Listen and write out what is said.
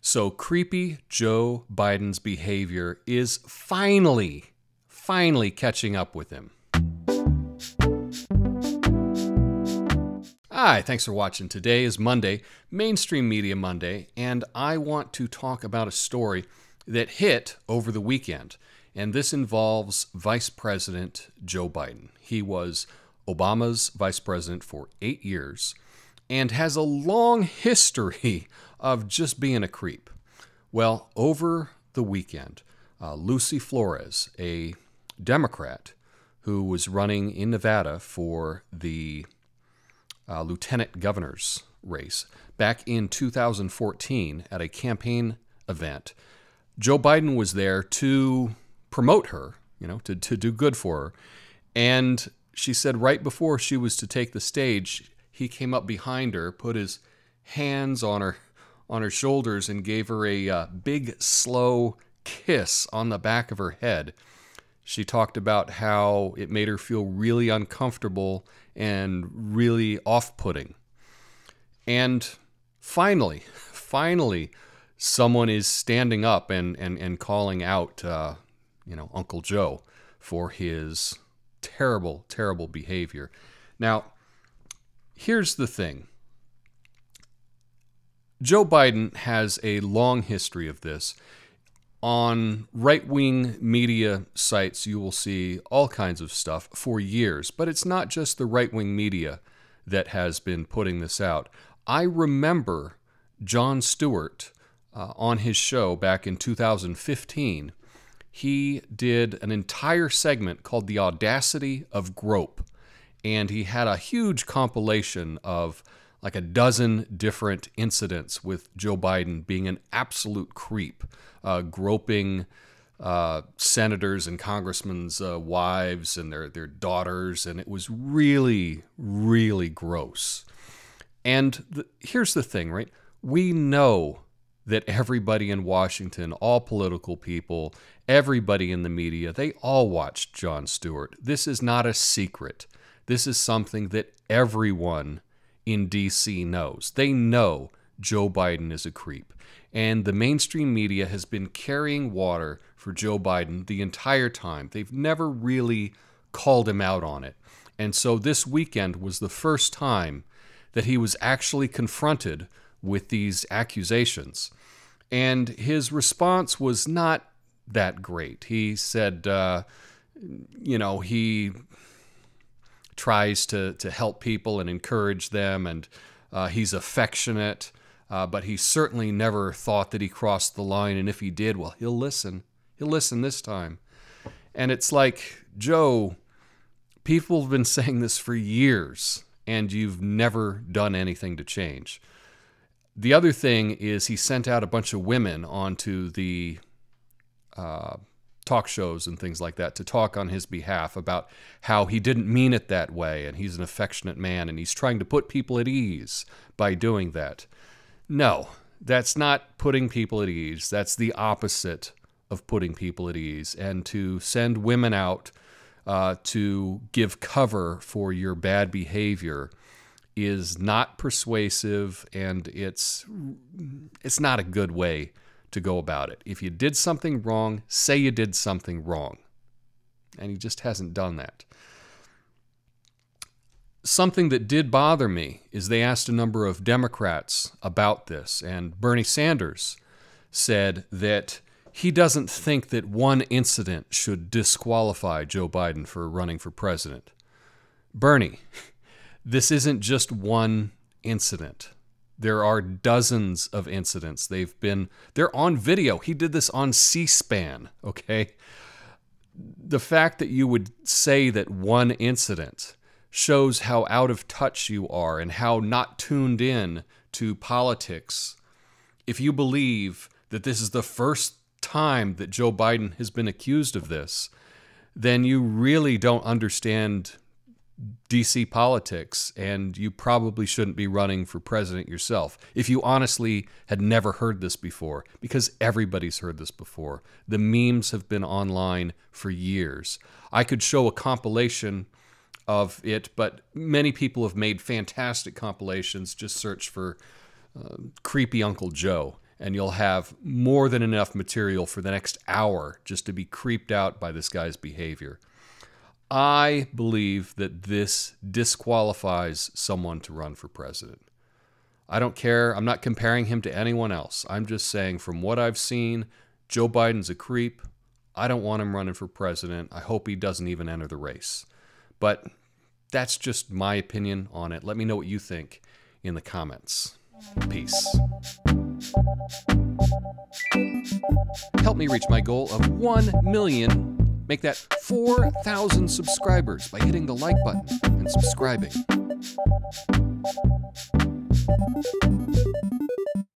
So creepy Joe Biden's behavior is finally catching up with him. Hi, thanks for watching. Today is Monday, Mainstream Media Monday, and I want to talk about a story that hit over the weekend. And this involves Vice President Joe Biden. He was Obama's vice president for 8 years and has a long history of just being a creep. Well, over the weekend, Lucy Flores, a Democrat who was running in Nevada for the lieutenant governor's race back in 2014 at a campaign event, Joe Biden was there to promote her, to do good for her. And she said right before she was to take the stage, he came up behind her, put his hands on her shoulders, and gave her a big, slow kiss on the back of her head. She talked about how it made her feel really uncomfortable and really off-putting. And finally, someone is standing up and calling out, Uncle Joe for his terrible, terrible behavior. Now, here's the thing. Joe Biden has a long history of this. On right-wing media sites, you will see all kinds of stuff for years, but it's not just the right-wing media that has been putting this out. I remember Jon Stewart on his show back in 2015. He did an entire segment called The Audacity of Grope, and he had a huge compilation of like a dozen different incidents with Joe Biden being an absolute creep, groping senators and congressmen's wives and their daughters, and it was really, really gross. And here's the thing, right? We know that everybody in Washington, all political people, everybody in the media, they all watched Jon Stewart. This is not a secret. This is something that everyone in D.C. knows. They know Joe Biden is a creep. And the mainstream media has been carrying water for Joe Biden the entire time. They've never really called him out on it. And so this weekend was the first time that he was actually confronted with these accusations. And his response was not that great. He said, he tries to help people and encourage them, and he's affectionate, but he certainly never thought that he crossed the line, and if he did, well, he'll listen. He'll listen this time. And it's like, Joe, people have been saying this for years, and you've never done anything to change. The other thing is he sent out a bunch of women onto the talk shows and things like that to talk on his behalf about how he didn't mean it that way and he's an affectionate man and he's trying to put people at ease by doing that. No, that's not putting people at ease. That's the opposite of putting people at ease. And to send women out to give cover for your bad behavior is not persuasive, and it's not a good way to go about it. If you did something wrong, say you did something wrong. And he just hasn't done that. Something that did bother me is they asked a number of Democrats about this, and Bernie Sanders said that he doesn't think that one incident should disqualify Joe Biden for running for president. Bernie, this isn't just one incident. There are dozens of incidents. They're on video. He did this on C-SPAN, okay? The fact that you would say that one incident shows how out of touch you are and how not tuned in to politics. If you believe that this is the first time that Joe Biden has been accused of this, then you really don't understand DC politics, and you probably shouldn't be running for president yourself if you honestly had never heard this before, because everybody's heard this before. The memes have been online for years. I could show a compilation of it, but many people have made fantastic compilations. Just search for creepy Uncle Joe, and you'll have more than enough material for the next hour just to be creeped out by this guy's behavior. I believe that this disqualifies someone to run for president. I don't care. I'm not comparing him to anyone else. I'm just saying from what I've seen, Joe Biden's a creep. I don't want him running for president. I hope he doesn't even enter the race. But that's just my opinion on it. Let me know what you think in the comments. Peace. Help me reach my goal of 1 million. Make that 4,000 subscribers by hitting the like button and subscribing.